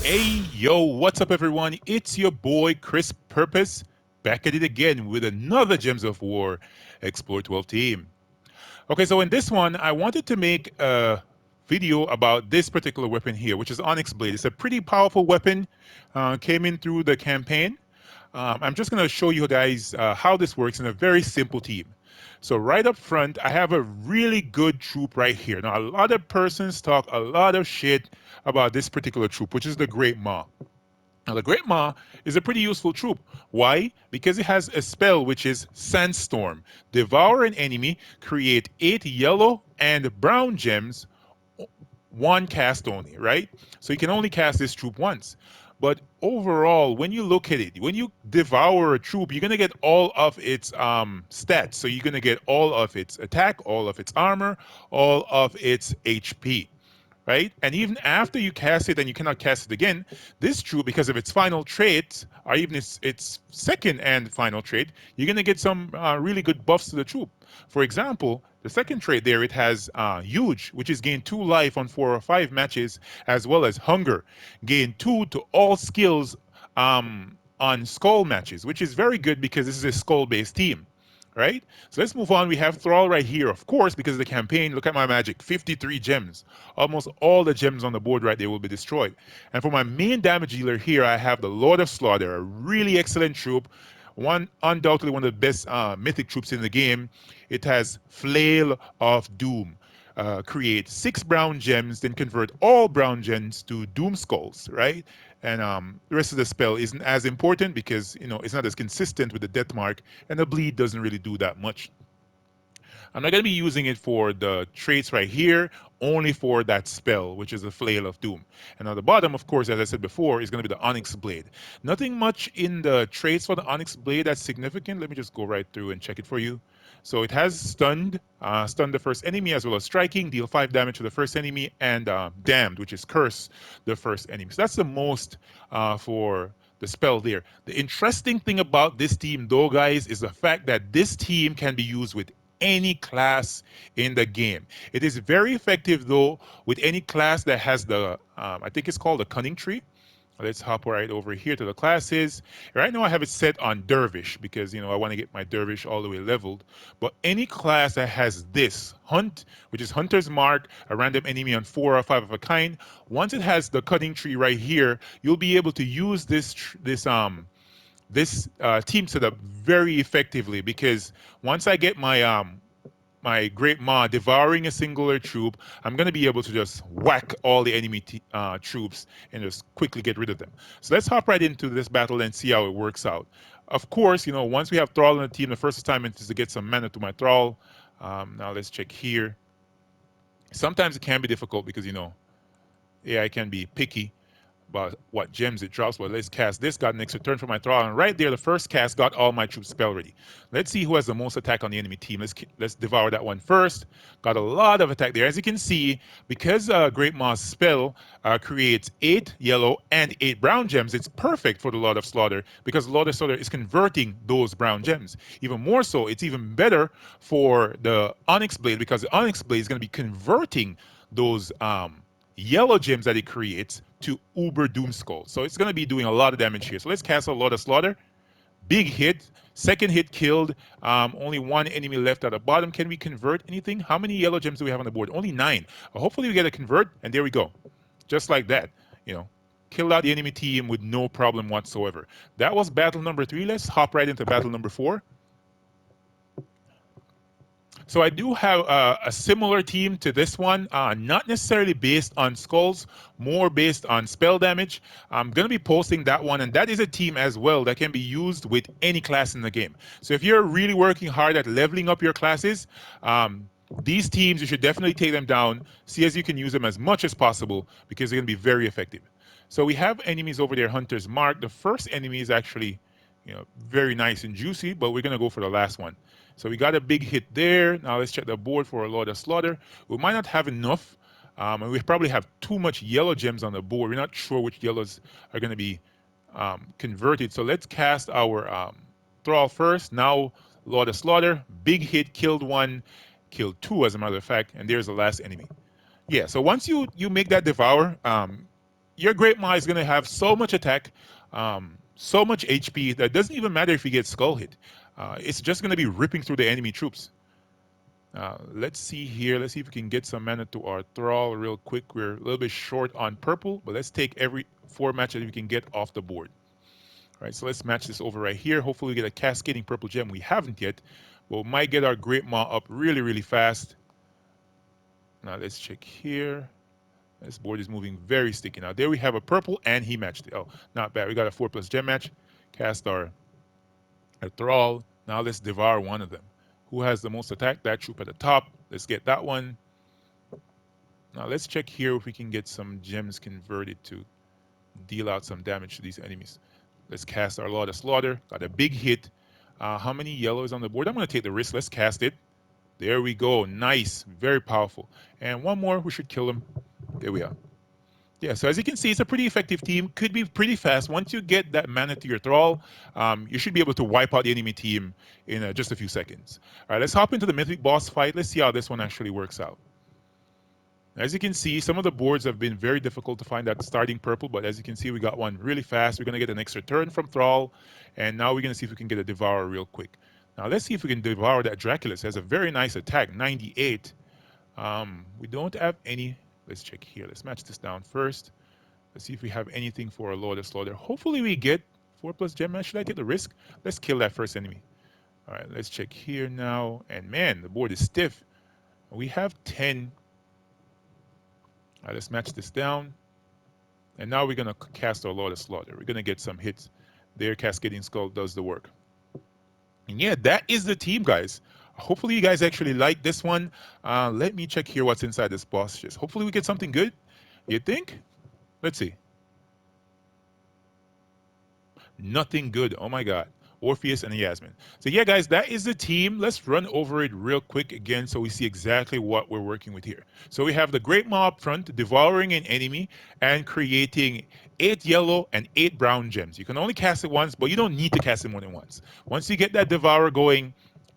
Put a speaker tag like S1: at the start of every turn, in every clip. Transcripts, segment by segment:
S1: Hey, yo, what's up, everyone? It's your boy, Chris Purpose, back at it again with another Gems of War Explore 12 team. Okay, so in this one, I wanted to make a video about this particular weapon here, which is Onyx Blade. It's a pretty powerful weapon, came in through the campaign. I'm just going to show you guys how this works in a very simple team. So right up front, I have a really good troop right here. Now, a lot of persons talk a lot of shit about this particular troop, which is the Great Maw. Now, the Great Maw is a pretty useful troop. Why? Because it has a spell which is Sandstorm. Devour an enemy, create 8 yellow and brown gems, one cast only, right? So you can only cast this troop once. But overall, when you look at it, when you devour a troop, you're gonna get all of its stats. So you're gonna get all of its attack, all of its armor, all of its HP, right? And even after you cast it and you cannot cast it again, this troop, because of its final trait, or even its second and final trait, you're going to get some really good buffs to the troop. For example, the second trait there, it has Huge, which is gain 2 life on 4 or 5 matches, as well as Hunger, gain 2 to all skills on Skull matches, which is very good because this is a Skull-based team. Right? So let's move on. We have Thrall right here, of course, because of the campaign. Look at my magic, 53 gems. Almost all the gems on the board right there will be destroyed. And for my main damage dealer here, I have the Lord of Slaughter, a really excellent troop. Undoubtedly one of the best mythic troops in the game. It has Flail of Doom. Create 6 brown gems, then convert all brown gems to Doom Skulls, right? And the rest of the spell isn't as important because it's not as consistent with the death mark, and the bleed doesn't really do that much. I'm not going to be using it for the traits right here, only for that spell, which is the Flail of Doom. And on the bottom, of course, as I said before, is going to be the Onyx Blade. Nothing much in the traits for the Onyx Blade that's significant. Let me just go right through and check it for you. So it has stun the first enemy, as well as striking, deal 5 damage to the first enemy, and damned, which is curse the first enemy. So that's the most for the spell there. The interesting thing about this team, though, guys, is the fact that this team can be used with any class in the game. It is very effective, though, with any class that has the, I think it's called the Cunning Tree. Let's hop right over here to the classes. Right now I have it set on Dervish because, I want to get my Dervish all the way leveled. But any class that has this, Hunt, which is Hunter's Mark, a random enemy on 4 or 5 of a kind, once it has the Cutting Tree right here, you'll be able to use this team setup very effectively, because once I get my Great Maw devouring a singular troop, I'm going to be able to just whack all the enemy troops and just quickly get rid of them. So let's hop right into this battle and see how it works out. Of course, once we have Thrall on the team, the first assignment is to get some mana to my Thrall. Now let's check here. Sometimes it can be difficult because, AI can be picky about what gems it drops. But let's cast this. Got an extra turn for my Thrall, and right there, the first cast got all my troops spell ready. Let's see who has the most attack on the enemy team. Let's devour that one first. Got a lot of attack there, as you can see. Because Great Maw's spell creates 8 yellow and 8 brown gems, it's perfect for the Lord of Slaughter, because the Lord of Slaughter is converting those brown gems. Even more so, it's even better for the Onyx Blade, because the Onyx Blade is going to be converting those yellow gems that it creates to Uber Doomskull. So it's going to be doing a lot of damage here. So let's cast a lot of Slaughter. Big hit. Second hit killed. Only 1 enemy left at the bottom. Can we convert anything? How many yellow gems do we have on the board? Only 9. Hopefully we get a convert, and there we go. Just like that. Killed out the enemy team with no problem whatsoever. That was battle number 3. Let's hop right into battle number 4. So I do have a similar team to this one, not necessarily based on skulls, more based on spell damage. I'm going to be posting that one, and that is a team as well that can be used with any class in the game. So if you're really working hard at leveling up your classes, these teams, you should definitely take them down, see as you can use them as much as possible, because they're going to be very effective. So we have enemies over there, Hunter's Mark. The first enemy is actually very nice and juicy, but we're going to go for the last one. So we got a big hit there. Now let's check the board for a Lord of Slaughter. We might not have enough, and we probably have too much yellow gems on the board. We're not sure which yellows are going to be converted. So let's cast our Thrall first. Now Lord of Slaughter, big hit, killed 1, killed 2 as a matter of fact, and there's the last enemy. Yeah, so once you make that devour, your Great Maw is going to have so much attack, so much HP that it doesn't even matter if you get skull hit. It's just going to be ripping through the enemy troops. Let's see here. Let's see if we can get some mana to our Thrall real quick. We're a little bit short on purple, but let's take every 4 matches we can get off the board. All right, so let's match this over right here. Hopefully we get a cascading purple gem. We haven't yet, but we might get our Great Maw up really, really fast. Now let's check here. This board is moving very sticky. Now there we have a purple, and he matched it. Oh, not bad. We got a 4+ gem match. Cast our Thrall. Now let's devour one of them. Who has the most attack? That troop at the top. Let's get that one. Now let's check here if we can get some gems converted to deal out some damage to these enemies. Let's cast our Lord of Slaughter. Got a big hit. How many yellows on the board? I'm going to take the risk. Let's cast it. There we go. Nice. Very powerful. And one more. We should kill him. There we are. Yeah, so as you can see, it's a pretty effective team. Could be pretty fast. Once you get that mana to your Thrall, you should be able to wipe out the enemy team in just a few seconds. All right, let's hop into the Mythic boss fight. Let's see how this one actually works out. As you can see, some of the boards have been very difficult to find that starting purple, but as you can see, we got one really fast. We're going to get an extra turn from Thrall, and now we're going to see if we can get a Devourer real quick. Now, let's see if we can devour that Draculus. It has a very nice attack, 98. We don't have any. Let's check here. Let's match this down first. Let's see if we have anything for our Lord of Slaughter. Hopefully we get 4+ gem match. Should I take the risk? Let's kill that first enemy. All right, let's check here now. And man, the board is stiff. We have 10. All right, let's match this down. And now we're going to cast our Lord of Slaughter. We're going to get some hits. There, Cascading Skull does the work. And yeah, that is the team, guys. Hopefully you guys actually like this one. Let me check here what's inside this boss chest. Hopefully we get something good. You think? Let's see. Nothing good. Oh my God. Orpheus and Yasmin. So yeah, guys, that is the team. Let's run over it real quick again so we see exactly what we're working with here. So we have the Great Maw up front, devouring an enemy and creating 8 yellow and 8 brown gems. You can only cast it once, but you don't need to cast it more than once. Once you get that Devourer going,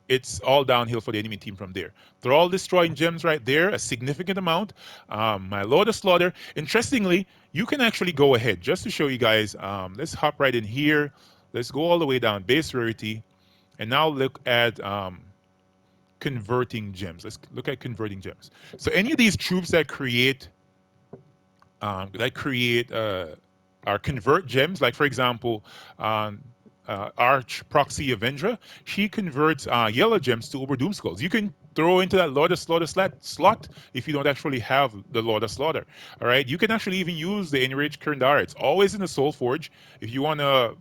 S1: it's all downhill for the enemy team from there. They're all destroying gems right there, a significant amount. My Lord of Slaughter. Interestingly, you can actually go ahead, just to show you guys. Let's hop right in here. Let's go all the way down, base rarity. And now look at converting gems. Let's look at converting gems. So any of these troops that create our convert gems, like for example, Arch Proxy Avendra, she converts yellow gems to Uber Doom Skulls. You can throw into that Lord of Slaughter slot if you don't actually have the Lord of Slaughter. All right, you can actually even use the Enraged Kurndara. It's always in the Soul Forge. If you want to,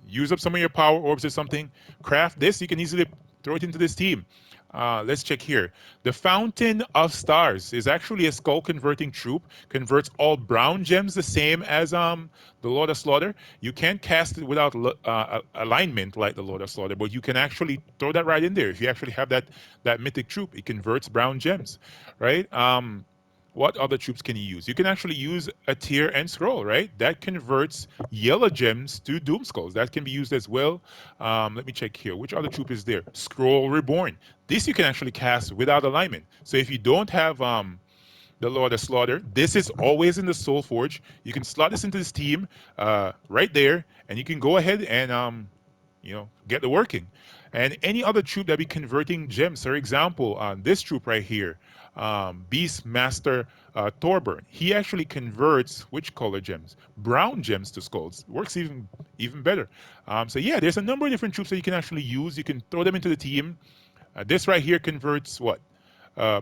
S1: use up some of your power orbs or something, craft this. You can easily throw it into this team. Let's check here. The Fountain of Stars is actually a skull converting troop. Converts all brown gems the same as the Lord of Slaughter. You can't cast it without alignment like the Lord of Slaughter, but you can actually throw that right in there. If you actually have that mythic troop, it converts brown gems, right? What other troops can you use? You can actually use a Tear and Scroll, right? That converts yellow gems to Doom Skulls. That can be used as well. Let me check here. Which other troop is there? Scroll Reborn. This you can actually cast without alignment. So if you don't have the Lord of Slaughter, this is always in the Soul Forge. You can slot this into this team right there, and you can go ahead and get the working. And any other troop that be converting gems, for example, this troop right here, Beastmaster Thorburn, he actually converts which color gems? Brown gems to skulls. Works even better. So yeah, there's a number of different troops that you can actually use. You can throw them into the team. This right here converts what?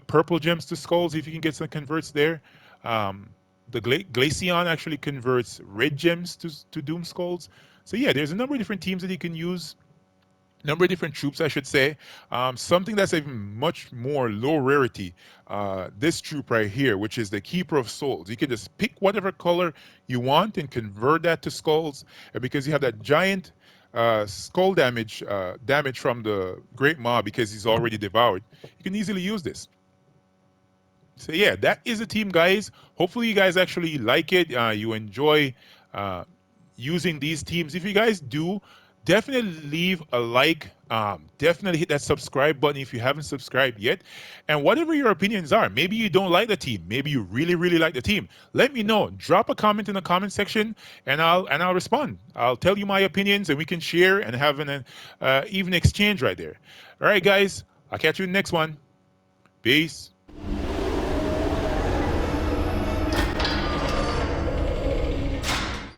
S1: Purple gems to skulls if you can get some converts there. The Glaceon actually converts red gems to Doom Skulls. So yeah, there's a number of different teams that you can use. Number of different troops, I should say. Something that's even much more low rarity. This troop right here, which is the Keeper of Souls. You can just pick whatever color you want and convert that to skulls. And because you have that giant skull damage from the Great Maw because he's already devoured, you can easily use this. So yeah, that is the team, guys. Hopefully you guys actually like it. You enjoy using these teams. If you guys do, definitely leave a like. Definitely hit that subscribe button if you haven't subscribed yet. And whatever your opinions are, maybe you don't like the team, maybe you really, really like the team. Let me know. Drop a comment in the comment section, and I'll respond. I'll tell you my opinions, and we can share and have an even exchange right there. All right, guys. I'll catch you in the next one. Peace.